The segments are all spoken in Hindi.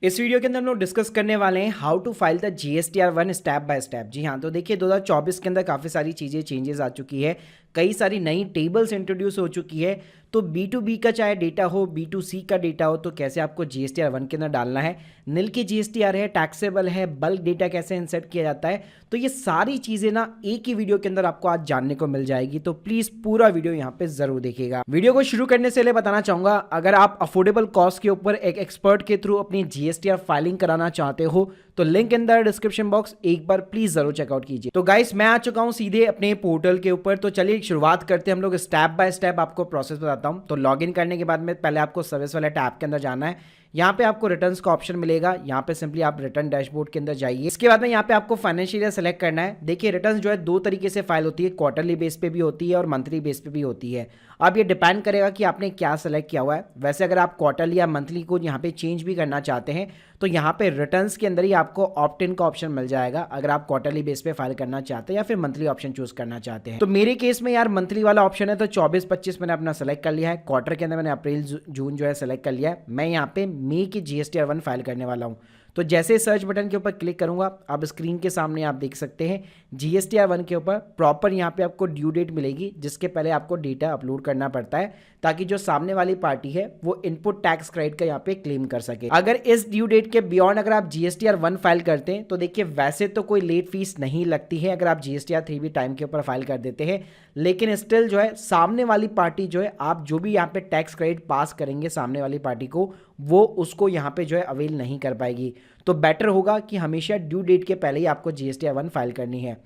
इस वीडियो के अंदर हम लोग डिस्कस करने वाले हैं how to file the GSTR1 step by step. जी हाँ, तो देखिए 2024 के अंदर काफ़ी सारी चीज़ें चेंजेस आ चुकी है, कई सारी नई टेबल्स इंट्रोड्यूस हो चुकी है। तो B2B का चाहे डेटा हो, B2C का डेटा हो, तो कैसे आपको GSTR1 के अंदर डालना है, नील की GSTR है, टैक्सेबल है, बल्क डेटा कैसे इंसर्ट किया जाता है, तो ये सारी चीज़ें ना एक ही वीडियो के अंदर आपको आज जानने को मिल जाएगी। तो प्लीज़ पूरा वीडियो यहाँ पे ज़रूर देखिएगा। वीडियो को शुरू करने से पहले बताना चाहूँगा, अगर आप अफोर्डेबल कॉस्ट के ऊपर एक एक्सपर्ट के थ्रू अपनी GSTR फाइलिंग कराना चाहते हो तो link in the description box एक बार प्लीज जरूर चेकआउट कीजिए। तो गाइस मैं आ चुका हूं सीधे अपने पोर्टल के ऊपर। तो चलिए शुरुआत करते हैं, हम लोग स्टेप बाय स्टेप आपको प्रोसेस बताता हूं। तो लॉगिन करने के बाद में पहले आपको सर्विस वाले टैब के अंदर जाना है। यहाँ पे आपको रिटर्न्स का ऑप्शन मिलेगा, यहाँ पे सिंपली आप रिटर्न डैशबोर्ड के अंदर जाइए। इसके बाद में यहाँ पे आपको फाइनेंशियल ईयर सेलेक्ट करना है। देखिए रिटर्न्स जो है दो तरीके से फाइल होती है, क्वार्टरली बेस पे भी होती है और मंथली बेस पे भी होती है। अब ये डिपेंड करेगा कि आपने क्या सेलेक्ट किया हुआ है। वैसे अगर आप क्वार्टरली या मंथली को यहाँ पे चेंज भी करना चाहते हैं तो यहाँ पे रिटर्न्स के अंदर ही आपको ऑप्ट इन का ऑप्शन मिल जाएगा, अगर आप क्वार्टरली बेस पे फाइल करना चाहते हैं या फिर मंथली ऑप्शन चूज करना चाहते हैं। तो मेरे केस में यार मंथली वाला ऑप्शन है, तो 24-25 मैंने अपना सेलेक्ट कर लिया है। क्वार्टर के अंदर मैंने अप्रैल जून जो है सेलेक्ट कर लिया है। मैं यहाँ पे मई की GSTR1 फाइल करने वाला हूँ। तो जैसे सर्च बटन के ऊपर क्लिक करूंगा, अब स्क्रीन के सामने आप देख सकते हैं GSTR1 के ऊपर प्रॉपर यहाँ पे आपको ड्यू डेट मिलेगी, जिसके पहले आपको डेटा अपलोड करना पड़ता है ताकि जो सामने वाली पार्टी है वो इनपुट टैक्स क्रेडिट का यहाँ पे क्लेम कर सके। अगर इस ड्यू डेट के बियॉन्ड अगर आप GSTR1 फाइल करते हैं तो देखिए वैसे तो कोई लेट फीस नहीं लगती है अगर आप GSTR3 भी टाइम के ऊपर फाइल कर देते हैं, लेकिन स्टिल जो है सामने वाली पार्टी जो है, आप जो भी यहाँ पे टैक्स क्रेडिट पास करेंगे सामने वाली पार्टी को, वो उसको यहाँ पे जो है अवेल नहीं कर पाएगी। तो बेटर होगा कि हमेशा ड्यू डेट के पहले ही आपको GSTR1 फाइल करनी है।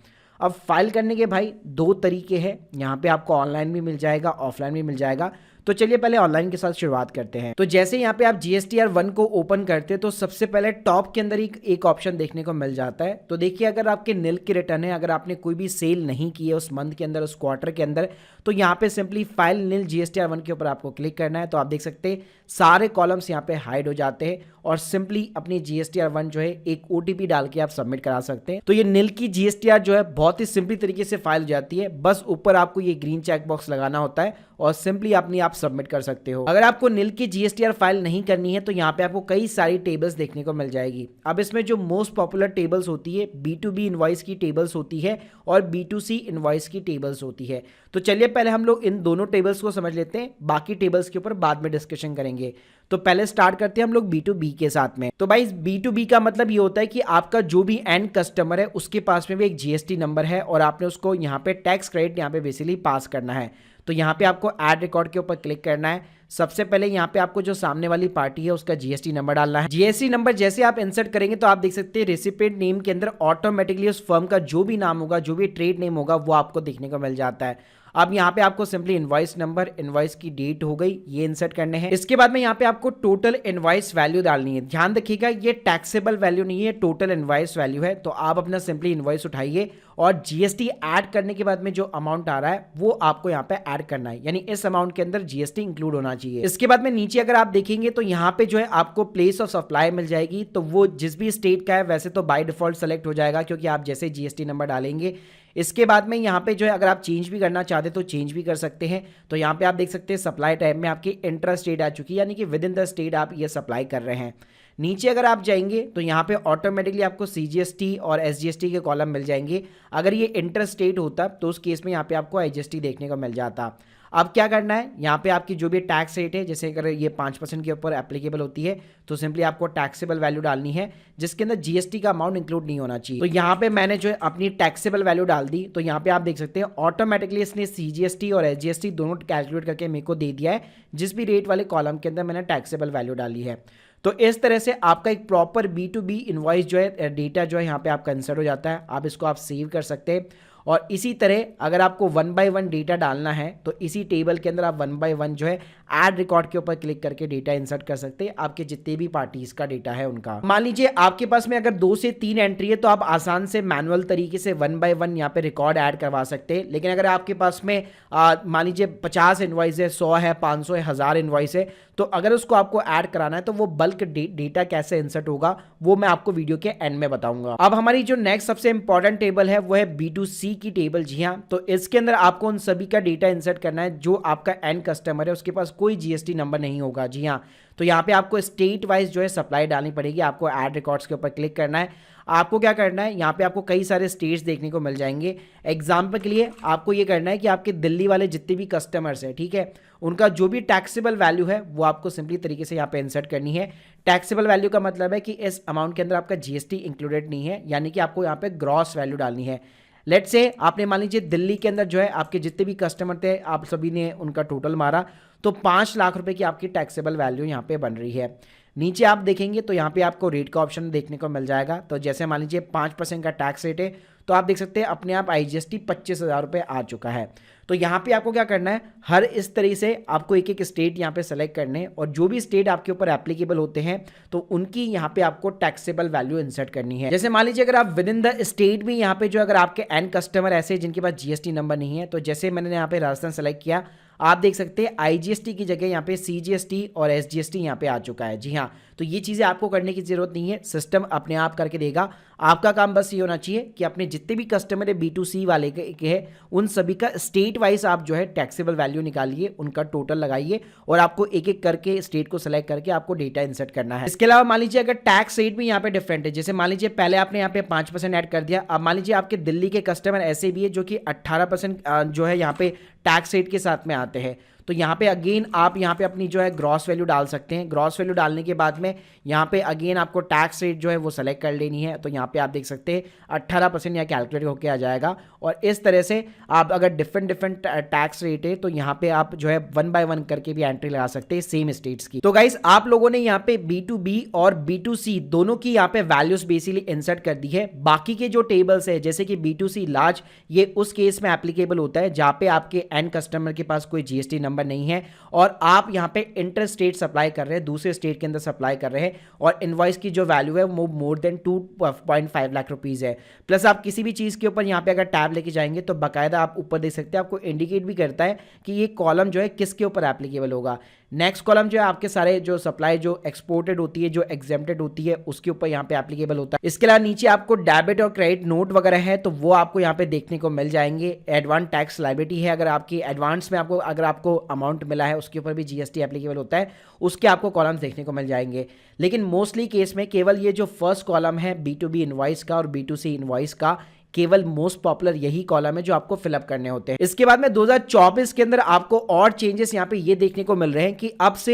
अब फाइल करने के भाई दो तरीके हैं, यहाँ पे आपको ऑनलाइन भी मिल जाएगा, ऑफलाइन भी मिल जाएगा। तो चलिए पहले ऑनलाइन के साथ शुरुआत करते हैं। तो जैसे यहाँ पे आप GSTR1 को ओपन करते हैं तो सबसे पहले टॉप के अंदर ही एक ऑप्शन देखने को मिल जाता है। तो देखिए अगर आपके नील की रिटर्न है, अगर आपने कोई भी सेल नहीं की है उस मंथ के अंदर, उस क्वार्टर के अंदर, तो यहाँ पे सिंपली फाइल नील GSTR1 के ऊपर आपको क्लिक करना है। तो आप देख सकते हैं सारे कॉलम्स यहाँ पे हाइड हो जाते हैं और सिंपली अपनी GSTR1 जो है एक OTP डाल के आप सबमिट करा सकते हैं। तो ये नील की GSTR जो है बहुत ही सिंपली तरीके से फाइल हो जाती है, बस ऊपर आपको ये ग्रीन चेक बॉक्स लगाना होता है और सिंपली अपनी आप सबमिट कर सकते हो। अगर आपको नील की GSTR फाइल नहीं करनी है तो यहाँ पे आपको कई सारी टेबल्स देखने को मिल जाएगी। अब इसमें जो मोस्ट पॉपुलर टेबल्स होती है, B2B इनवॉइस की टेबल्स होती है और B2C इनवॉइस की टेबल्स होती है। तो चलिए पहले हम लोग इन दोनों टेबल्स को समझ लेते हैं, बाकी टेबल्स के ऊपर बाद में डिस्कशन करेंगे। तो पहले स्टार्ट करते हैं हम लोग B2B के साथ में। तो भाई B2B का मतलब ये होता है कि आपका जो भी एंड कस्टमर है उसके पास में भी एक GST नंबर है और आपने उसको यहाँ पे टैक्स क्रेडिट यहाँ पे बेसिकली पास करना है। तो यहाँ पे आपको ऐड रिकॉर्ड के ऊपर क्लिक करना है। सबसे पहले यहाँ पे आपको जो सामने वाली पार्टी है उसका GST नंबर डालना है। GST नंबर जैसे आप इंसर्ट करेंगे तो आप देख सकते हैं रेसिपिएंट नेम के अंदर ऑटोमेटिकली उस फर्म का जो भी नाम होगा, जो भी ट्रेड नेम होगा, वो आपको देखने को मिल जाता है। अब यहाँ पे आपको सिंपली इनवॉइस नंबर, इनवॉइस की डेट हो गई, ये इंसर्ट करने हैं। इसके बाद में यहाँ पे आपको टोटल इनवॉइस वैल्यू डालनी है। ध्यान रखिएगा ये टैक्सेबल वैल्यू नहीं है, टोटल इनवॉइस वैल्यू है। तो आप अपना सिंपली इनवॉइस उठाइए और GST ऐड करने के बाद में जो अमाउंट आ रहा है वो आपको यहाँ पे ऐड करना है, यानी इस अमाउंट के अंदर GST इंक्लूड होना चाहिए। इसके बाद में नीचे अगर आप देखेंगे तो यहाँ पे जो है आपको प्लेस ऑफ सप्लाई मिल जाएगी। तो वो जिस भी स्टेट का है वैसे तो बाय डिफॉल्ट सेलेक्ट हो जाएगा, क्योंकि आप जैसे GST नंबर डालेंगे। इसके बाद में यहाँ पे जो है अगर आप चेंज भी करना चाहते तो चेंज भी कर सकते हैं। तो यहाँ पे आप देख सकते हैं सप्लाई टाइप में आपकी इंटर स्टेट आ चुकी है, यानी कि विद इन द स्टेट आप ये सप्लाई कर रहे हैं। नीचे अगर आप जाएंगे तो यहाँ पे ऑटोमेटिकली आपको CGST और SGST के कॉलम मिल जाएंगे। अगर ये इंटर स्टेट होता तो उस केस में यहाँ पे आपको IGST देखने को मिल जाता। अब क्या करना है, यहाँ पे आपकी जो भी टैक्स रेट है, जैसे अगर ये 5% के ऊपर एप्लीकेबल होती है तो सिंपली आपको टैक्सेबल वैल्यू डालनी है, जिसके अंदर GST का अमाउंट इंक्लूड नहीं होना चाहिए। तो यहाँ पे मैंने जो है अपनी टैक्सेबल वैल्यू डाल दी। तो यहाँ पे आप देख सकते हैं ऑटोमेटिकली इसने CGST और SGST दोनों कैलकुलेट करके मेरे को दे दिया है, जिस भी रेट वाले कॉलम के अंदर मैंने टैक्सेबल वैल्यू डाली है। तो इस तरह से आपका एक प्रॉपर B2B इनवॉइस जो है, डेटा जो है यहाँ पे आपका इंसर्ट हो जाता है। आप इसको आप सेव कर सकते हैं। और इसी तरह अगर आपको 1 by 1 डेटा डालना है तो इसी टेबल के अंदर आप 1 by 1 जो है ऐड रिकॉर्ड के ऊपर क्लिक करके डेटा इंसर्ट कर सकते हैं, आपके जितने भी पार्टीज का डेटा है उनका। मान लीजिए आपके पास में अगर 2 से 3 एंट्री है तो आप आसान से मैनुअल तरीके से 1 by 1 यहाँ पे रिकॉर्ड ऐड करवा सकते हैं। लेकिन अगर आपके पास में मान लीजिए 50 इनवॉइस है, 100 है, 500 है, 1000 इनवॉइस है, तो अगर उसको आपको ऐड कराना है तो वो बल्क डेटा कैसे इंसर्ट होगा वो मैं आपको वीडियो के एंड में बताऊंगा। अब हमारी जो नेक्स्ट सबसे इंपॉर्टेंट टेबल है वो है B2C की टेबल। जी हाँ, तो इसके अंदर आपको उन सभी का डेटा इंसर्ट करना है जो आपका एंड कस्टमर है, उसके पास कोई जीएसटी नंबर नहीं होगा। जी हाँ, तो यहाँ पे आपको स्टेट वाइज जो है सप्लाई डालनी पड़ेगी। आपको ऐड रिकॉर्ड्स के ऊपर क्लिक करना है। आपको क्या करना है, यहाँ पे आपको कई सारे स्टेट्स देखने को मिल जाएंगे। एग्जाम्पल के लिए आपको ये करना है कि आपके दिल्ली वाले जितने भी कस्टमर्स हैं, ठीक है, उनका जो भी टैक्सेबल वैल्यू है वो आपको सिंपली तरीके से यहाँ पे इंसर्ट करनी है। टैक्सेबल वैल्यू का मतलब है कि इस अमाउंट के अंदर आपका जीएसटी इंक्लूडेड नहीं है, यानी कि आपको यहाँ पे ग्रॉस वैल्यू डालनी है। लेट्स से आपने मान लीजिए दिल्ली के अंदर जो है आपके जितने भी कस्टमर थे, आप सभी ने उनका टोटल मारा, तो 5 लाख रुपए की आपकी टैक्सेबल वैल्यू यहाँ पे बन रही है। नीचे आप देखेंगे तो यहाँ पे आपको रेट का ऑप्शन देखने को मिल जाएगा। तो जैसे मान लीजिए 5% का टैक्स रेट है, तो आप देख सकते हैं अपने आप IGST 25,000 रुपये आ चुका है। तो यहाँ पे आपको क्या करना है, हर इस तरीके से आपको एक एक स्टेट यहाँ पे सेलेक्ट करने, और जो भी स्टेट आपके ऊपर एप्लीकेबल होते हैं तो उनकी यहाँ पे आपको टैक्सेबल वैल्यू इंसर्ट करनी है। जैसे मान लीजिए अगर आप विद इन द स्टेट भी यहाँ पे जो अगर आपके एंड कस्टमर ऐसे जिनके पास जीएसटी नंबर नहीं है, तो जैसे मैंने यहाँ पे राजस्थान सेलेक्ट किया, आप देख सकते हैं IGST की जगह यहाँ पे CGST और SGST यहाँ पे आ चुका है। जी हाँ, तो ये चीज़ें आपको करने की ज़रूरत नहीं है, सिस्टम अपने आप करके देगा। आपका काम बस ये होना चाहिए कि अपने जितने भी कस्टमर है B2C वाले के है, उन सभी का स्टेट वाइज आप जो है टैक्सेबल वैल्यू निकालिए, उनका टोटल लगाइए, और आपको एक एक करके स्टेट को सेलेक्ट करके आपको डेटा इंसर्ट करना है। इसके अलावा मान लीजिए अगर टैक्स रेट भी यहाँ पे डिफरेंट है, जैसे मान लीजिए पहले आपने यहाँ पे 5% ऐड कर दिया, अब मान लीजिए आपके दिल्ली के कस्टमर ऐसे भी है जो कि 18% जो है यहाँ पे टैक्स रेट के साथ में आते हैं, तो यहाँ पे अगेन आप यहाँ पे अपनी जो है ग्रॉस वैल्यू डाल सकते हैं। ग्रॉस वैल्यू डालने के बाद में यहाँ पे अगेन आपको टैक्स रेट जो है वो सेलेक्ट कर लेनी है। तो यहाँ पे आप देख सकते हैं 18% यहाँ कैलकुलेट होकर आ जाएगा, और इस तरह से आप अगर डिफरेंट टैक्स रेट है तो यहाँ पे आप जो है 1 बाय 1 करके भी एंट्री लगा सकते हैं सेम स्टेट्स की। तो गाइस आप लोगों ने यहाँ पे B2B और B2C दोनों की यहाँ पे वैल्यूज बेसिकली इंसर्ट कर दी है। बाकी के जो टेबल्स है जैसे कि B2C लार्ज, ये उस केस में एप्लीकेबल होता है जहाँ पे आपके एंड कस्टमर के पास कोई जीएसटी नंबर नहीं है और आप यहाँ पे इंटर स्टेट सप्लाई कर रहे हैं, दूसरे स्टेट के अंदर सप्लाई कर रहे हैं, और इनवॉइस की जो वैल्यू है वो मोर देन 2.5 लाख रुपीज है। प्लस आप किसी भी चीज़ के ऊपर यहाँ पे अगर टैब लेके जाएंगे तो बाकायदा आप ऊपर देख सकते हैं, आपको इंडिकेट भी करता है कि ये कॉलम जो है किसके ऊपर एप्लीकेबल होगा। नेक्स्ट कॉलम जो है आपके सारे जो सप्लाई जो एक्सपोर्टेड होती है, जो एग्जेम्प्टेड होती है, उसके ऊपर यहाँ पे एप्लीकेबल होता है। इसके अलावा नीचे आपको डेबिट और क्रेडिट नोट वगैरह है तो वो आपको यहाँ पे देखने को मिल जाएंगे। एडवांस टैक्स लायबिलिटी है, अगर आपकी एडवांस में अगर आपको अमाउंट मिला है उसके ऊपर भी जीएसटी एप्लीकेबल होता है, उसके आपको कॉलम्स देखने को मिल जाएंगे। लेकिन मोस्टली केस में केवल ये जो फर्स्ट कॉलम है B2B इनवॉइस का और B2C इनवॉइस का, केवल मोस्ट पॉपुलर यही कॉलम है जो आपको फिलअप करने होते हैं। इसके बाद में 2024 के अंदर आपको और चेंजेस यहाँ पे ये देखने को मिल रहे हैं कि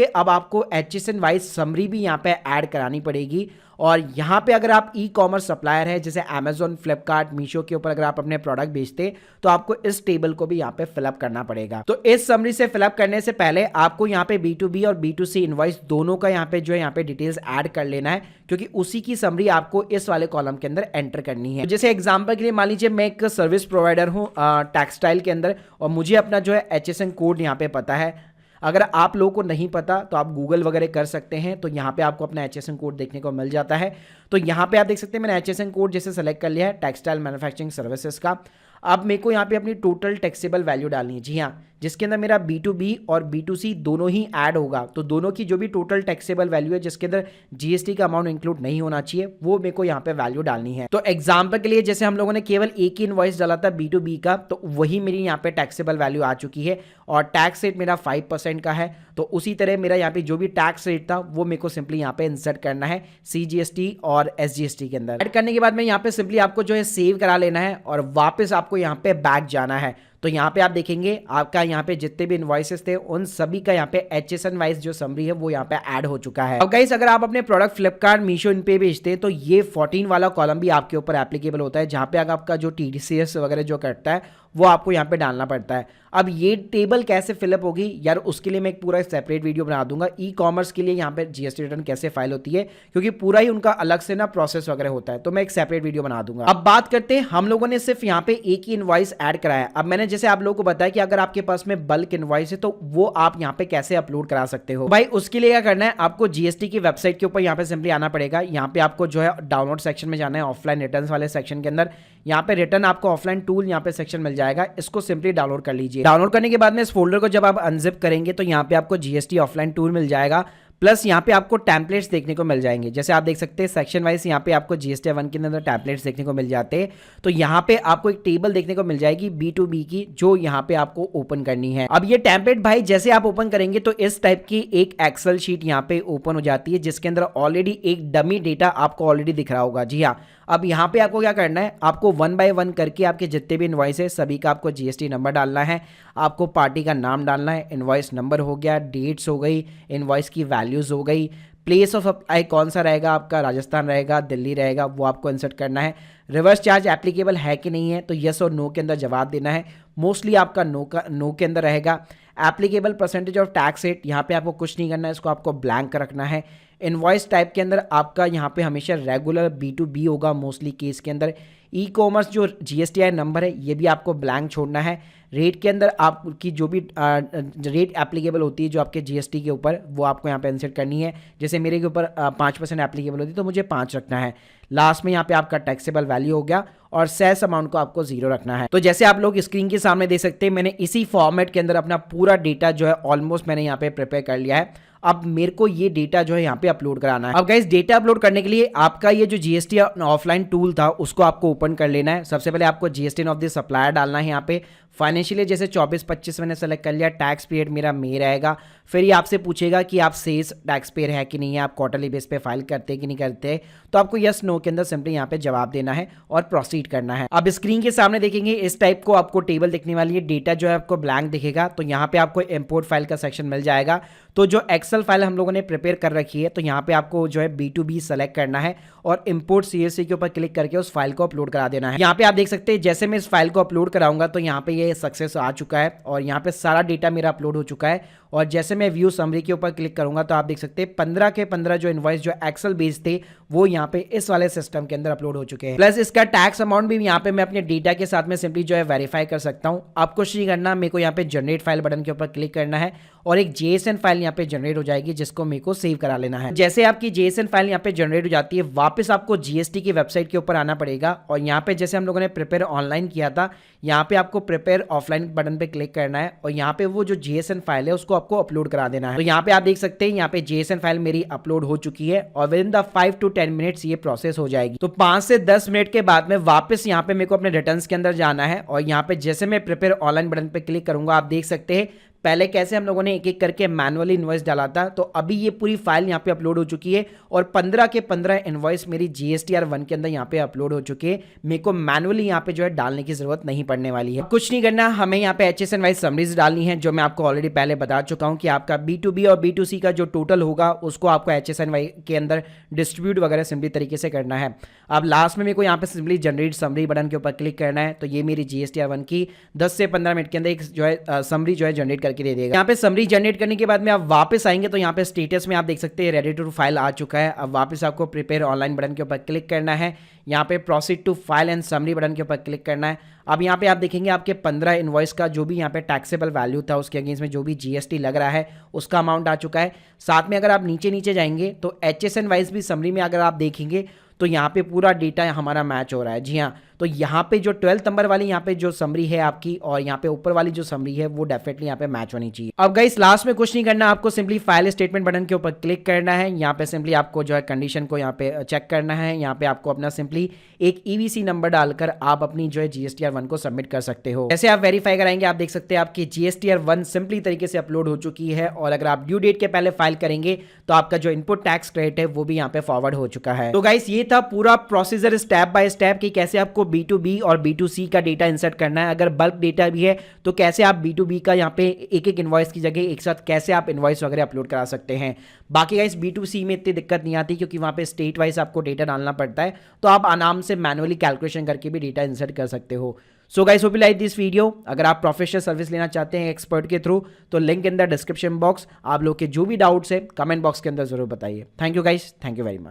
अब आपको HSN वाइज समरी भी यहाँ पे ऐड करानी पड़ेगी। और यहाँ पे अगर आप ई-कॉमर्स सप्लायर है जैसे Amazon, फ्लिपकार्ट, मीशो के ऊपर अगर आप अपने प्रोडक्ट बेचते तो आपको इस टेबल को भी यहाँ पे फिलअप करना पड़ेगा। तो इस समरी से फिलअप करने से पहले आपको यहाँ पे B2B और B2C इनवॉइस दोनों का यहाँ पे जो है यहाँ पे डिटेल्स ऐड कर लेना है, क्योंकि उसी की समरी आपको इस वाले कॉलम के अंदर एंटर करनी है। तो जैसे एग्जाम्पल के लिए मान लीजिए मैं एक सर्विस प्रोवाइडर हूँ टेक्सटाइल के अंदर, और मुझे अपना जो है HSN कोड यहाँ पे पता है। अगर आप लोगों को नहीं पता तो आप गूगल वगैरह कर सकते हैं, तो यहाँ पे आपको अपना HSN कोड देखने को मिल जाता है। तो यहाँ पे आप देख सकते हैं मैंने HSN कोड जैसे सेलेक्ट कर लिया है टेक्सटाइल मैन्युफैक्चरिंग सर्विसेज का। अब मेरे को यहाँ पे अपनी टोटल टैक्सेबल वैल्यू डालनी है। जी हाँ, जिसके अंदर मेरा B2B और B2C दोनों ही ऐड होगा, तो दोनों की जो भी टोटल टैक्सेबल वैल्यू है जिसके अंदर जीएसटी का अमाउंट इंक्लूड नहीं होना चाहिए, वो मेरे को यहाँ पे वैल्यू डालनी है। तो एग्जाम्पल के लिए जैसे हम लोगों ने केवल एक ही इनवॉइस डाला था B2B का, तो वही मेरी यहाँ पे टैक्सेबल वैल्यू आ चुकी है और टैक्स रेट मेरा 5% का है। तो उसी तरह मेरा यहाँ पे जो भी टैक्स रेट था वो मेरे को सिंपली यहाँ पे इंसर्ट करना है CGST और SGST के अंदर। ऐड करने के बाद में यहाँ पे सिंपली आपको जो है सेव करा लेना है और वापस आपको यहाँ पे बैक जाना है। तो यहाँ पे आप देखेंगे आपका यहाँ पे जितने भी इनवॉइसेस थे उन सभी का यहाँ पे HSN वाइज जो समरी है वो यहाँ पे ऐड हो चुका है। अब गाइस अगर आप अपने प्रोडक्ट फ्लिपकार्ट, मीशो इन पे बेचते हैं तो ये 14 वाला कॉलम भी आपके ऊपर एप्लीकेबल होता है, जहाँ पे अगर आपका जो TDCS वगैरह जो कटता है वो आपको यहाँ पे डालना पड़ता है। अब ये टेबल कैसे फिलअप होगी यार, उसके लिए मैं एक पूरा सेपरेट वीडियो बना दूंगा। ई-कॉमर्स के लिए यहाँ पे जीएसटी रिटर्न कैसे फाइल होती है, क्योंकि पूरा ही उनका अलग से ना प्रोसेस वगैरह होता है, तो मैं एक सेपरेट वीडियो बना दूंगा। अब बात करते हैं, हम लोगों ने सिर्फ यहाँ पे एक ही इनवॉइस ऐड कराया। अब मैंने जैसे आप लोगों को बताया कि अगर आपके पास में बल्क इनवॉइस है तो वो आप यहाँ पे कैसे अपलोड करा सकते हो। भाई उसके लिए क्या करना है, आपको जीएसटी की वेबसाइट के ऊपर यहाँ पे सिंपली आना पड़ेगा। यहाँ पे आपको जो है डाउनलोड सेक्शन में जाना है, ऑफलाइन रिटर्न वाले सेक्शन के अंदर। यहाँ पे रिटर्न आपको ऑफलाइन टूल यहाँ पे सेक्शन मिल जाएगा, इसको सिंपली डाउनलोड कर लीजिए। डाउनलोड करने के बाद में इस फोल्डर को जब आप अनजिप करेंगे तो यहाँ पे आपको जीएसटी ऑफलाइन टूल मिल जाएगा। प्लस यहाँ पे आपको टेम्पलेट्स देखने को मिल जाएंगे। जैसे आप देख सकते हैं सेक्शन वाइज यहाँ पे आपको जीएसटी 1 के अंदर टेम्पलेट्स देखने को मिल जाते हैं। तो यहाँ पे आपको एक टेबल देखने को मिल जाएगी B2B की, जो यहाँ पे आपको ओपन करनी है। अब ये टेम्पलेट भाई जैसे आप ओपन करेंगे तो इस टाइप की एक एक्सेल शीट यहाँ पे ओपन हो जाती है, जिसके अंदर ऑलरेडी एक डमी डेटा आपको ऑलरेडी दिख रहा होगा। जी हाँ, अब यहाँ पे आपको क्या करना है, आपको 1 बाय 1 करके आपके जितने भी इनवॉइस है सभी का आपको जीएसटी नंबर डालना है, आपको पार्टी का नाम डालना है, इनवॉइस नंबर हो गया, डेट्स हो गई, इनवॉइस की वैल्यूज हो गई, प्लेस ऑफ अप्लाई कौन सा रहेगा आपका, राजस्थान रहेगा, दिल्ली रहेगा, वो आपको इंसर्ट करना है। रिवर्स चार्ज एप्लीकेबल है कि नहीं है, तो यस और नो के अंदर जवाब देना है। मोस्टली आपका नो के अंदर रहेगा। Applicable percentage of tax rate, यहाँ पे आपको कुछ नहीं करना है, इसको आपको ब्लैंक रखना है। इनवॉइस टाइप के अंदर आपका यहाँ पे हमेशा रेगुलर B2B होगा मोस्टली केस के अंदर। ई कॉमर्स जो GSTI नंबर है ये भी आपको ब्लैंक छोड़ना है। रेट के अंदर आपकी जो भी रेट एप्लीकेबल होती है जो आपके GST के ऊपर, वो आपको यहाँ पे इंसर्ट करनी है। जैसे मेरे के ऊपर 5% एप्लीकेबल होती है तो मुझे 5 रखना है। लास्ट में यहाँ पे आपका टैक्सेबल वैल्यू हो गया और सेस अमाउंट को आपको 0 रखना है। तो जैसे आप लोग स्क्रीन के सामने देख सकते हैं, मैंने इसी फॉर्मेट के अंदर अपना पूरा डेटा जो है ऑलमोस्ट मैंने यहाँ पे प्रिपेयर कर लिया है। अब मेरे को ये डेटा जो है यहाँ पे अपलोड कराना है। अब गाइस डेटा अपलोड करने के लिए आपका ये जो जीएसटी ऑफलाइन टूल था उसको आपको ओपन कर लेना है। सबसे पहले आपको जीएसटी ऑफ द सप्लायर डालना है। यहाँ पे फाइनेंशियल जैसे 24-25 मैंने सेलेक्ट कर लिया। टैक्स पीरियड मेरा मे रहेगा। फिर ये आपसे पूछेगा कि आप सेल्स टैक्स पेयर है कि नहीं है, आप क्वार्टरली बेस पे फाइल करते हैं कि नहीं करते, तो आपको यस नो के अंदर सिंपली यहाँ पे जवाब देना है और प्रोसीड करना है। अब स्क्रीन के सामने देखेंगे इस टाइप को आपको टेबल दिखने वाली है। डेटा जो है आपको ब्लैंक दिखेगा, तो यहाँ पे आपको इंपोर्ट फाइल का सेक्शन मिल जाएगा। तो जो एक्सेल फाइल हम लोगों ने प्रिपेयर कर रखी है, तो यहाँ पे आपको जो है B2B सेलेक्ट करना है और इंपोर्ट CSV के ऊपर क्लिक करके उस फाइल को अपलोड करा देना है। यहाँ पे आप देख सकते हैं जैसे मैं इस फाइल को अपलोड कराऊंगा तो यहाँ पे ये सक्सेस आ चुका है और यहाँ पे सारा डेटा मेरा अपलोड हो चुका है। और जैसे मैं व्यू समरी के ऊपर क्लिक करूंगा तो आप देख सकते हैं 15 के 15 जो इनवॉइस जो एक्सेल बेस्ड थे वो यहाँ पे इस वाले सिस्टम के अंदर अपलोड हो चुके हैं। प्लस इसका टैक्स अमाउंट भी यहाँ पे मैं अपने डेटा के साथ में सिंपली जो है वेरीफाई कर सकता हूँ। आपको कुछ नहीं करना, मेरे को यहाँ पे जनरेट फाइल बटन के ऊपर क्लिक करना है और एक JSON फाइल यहाँ पे जनरेट हो जाएगी जिसको मेरे को सेव करा लेना है। जैसे आपकी JSON फाइल यहाँ पे जनरेट हो जाती है, वापस आपको GST की वेबसाइट के ऊपर आना पड़ेगा और यहाँ पे जैसे हम लोगों ने प्रिपेयर ऑनलाइन किया था, यहाँ पे आपको प्रिपेयर ऑफलाइन बटन पे क्लिक करना है और यहाँ पे वो जो JSON फाइल है उसको आपको अपलोड करा देना है। तो यहाँ पे आप देख सकते हैं यहाँ पे JSON फाइल मेरी अपलोड हो चुकी है और with in the 5 to 10 minutes ये प्रोसेस हो जाएगी। तो 5 से 10 मिनट के बाद में वापस यहाँ पे मेरे को अपने रिटर्न्स के अंदर जाना है और यहाँ पे जैसे मैं प्रिपेयर ऑनलाइन बटन पे क्लिक करूंगा, आप देख सकते हैं पहले कैसे हम लोगों ने एक एक करके मैनुअली इनवॉइस डाला था, तो अभी ये पूरी फाइल यहाँ पे अपलोड हो चुकी है और 15 के 15 इनवॉइस मेरी GSTR 1 के अंदर यहाँ पे अपलोड हो चुके हैं। मेरे को मैनुअली यहाँ पे जो है डालने की जरूरत नहीं पड़ने वाली है। कुछ नहीं करना, हमें यहाँ पे HSN वाइज समरीज डालनी है, जो मैं आपको ऑलरेडी पहले बता चुका हूँ कि आपका B2B और B2C का जो टोटल होगा उसको आपको HSN वाइज के अंदर डिस्ट्रीब्यूट वगैरह सिंपली तरीके से करना है। अब लास्ट में मेरे को यहाँ पे सिंपली जनरेट समरी बटन के ऊपर क्लिक करना है, तो ये मेरी GSTR 1 की 10 से 15 मिनट के अंदर एक जो है समरी जो है जनरेट करके दे देगा। यहाँ पे समरी जनरेट करने के बाद में आप वापस आएंगे तो यहाँ पे स्टेटस में आप देख सकते हैं रेडी टू फाइल आ चुका है। अब वापस आपको प्रिपेयर ऑनलाइन बटन के ऊपर क्लिक करना है, यहाँ पे proceed to file and summary button के ऊपर क्लिक करना है। अब यहाँ पे आप देखेंगे आपके 15 इनवॉइस का जो भी यहाँ पे टैक्सेबल वैल्यू था उसके अगेंस्ट में जो भी GST लग रहा है उसका अमाउंट आ चुका है। साथ में अगर आप नीचे नीचे जाएंगे तो HSN वाइज भी समरी में अगर आप देखेंगे तो यहाँ पे पूरा डेटा हमारा मैच हो रहा है। जी हाँ, तो यहाँ पे जो 12 नंबर वाली यहाँ पे जो समरी है आपकी और यहाँ पे ऊपर वाली जो समरी है वो डेफिनेटली यहाँ पे मैच होनी चाहिए। अब गाइस लास्ट में कुछ नहीं करना, आपको सिंपली फाइल स्टेटमेंट बटन के ऊपर क्लिक करना है। यहाँ पे सिंपली आपको जो है कंडीशन को यहाँ पे चेक करना है। यहाँ पे आपको अपना सिंपली एक EVC नंबर डालकर आप अपनी जो है GSTR 1 को सबमिट कर सकते हो। जैसे आप वेरीफाई कराएंगे आप देख सकते हैं आपकी GSTR 1 सिंपली तरीके से अपलोड हो चुकी है और अगर आप ड्यू डेट के पहले फाइल करेंगे तो आपका जो इनपुट टैक्स क्रेडिट है वो भी यहाँ पे फॉरवर्ड हो चुका है। तो गाइस ये था पूरा प्रोसीजर स्टेप बाय स्टेप कि कैसे आपको B2B और B2C का डेटा इंसर्ट करना है। अगर बल्क डेटा भी है तो कैसे आप B2B का यहाँ पे एक एक इनवॉइस की जगह एक साथ कैसे आप इनवॉइस वगैरह अपलोड करा सकते हैं। बाकी गाइस B2C में इतनी दिक्कत नहीं आती क्योंकि वहाँ पे स्टेट वाइज आपको डेटा डालना पड़ता है, तो आप आराम से मैनुअली कैलकुलेशन करके भी डेटा इंसर्ट कर सकते हो। So guys hope you like this video. अगर आप प्रोफेशनल सर्विस लेना चाहते हैं एक्सपर्ट के थ्रू तो link in the description box. आप लोग के जो भी डाउट्स है कमेंट बॉक्स के अंदर जरूर बताइए। Thank you guys, thank you very much.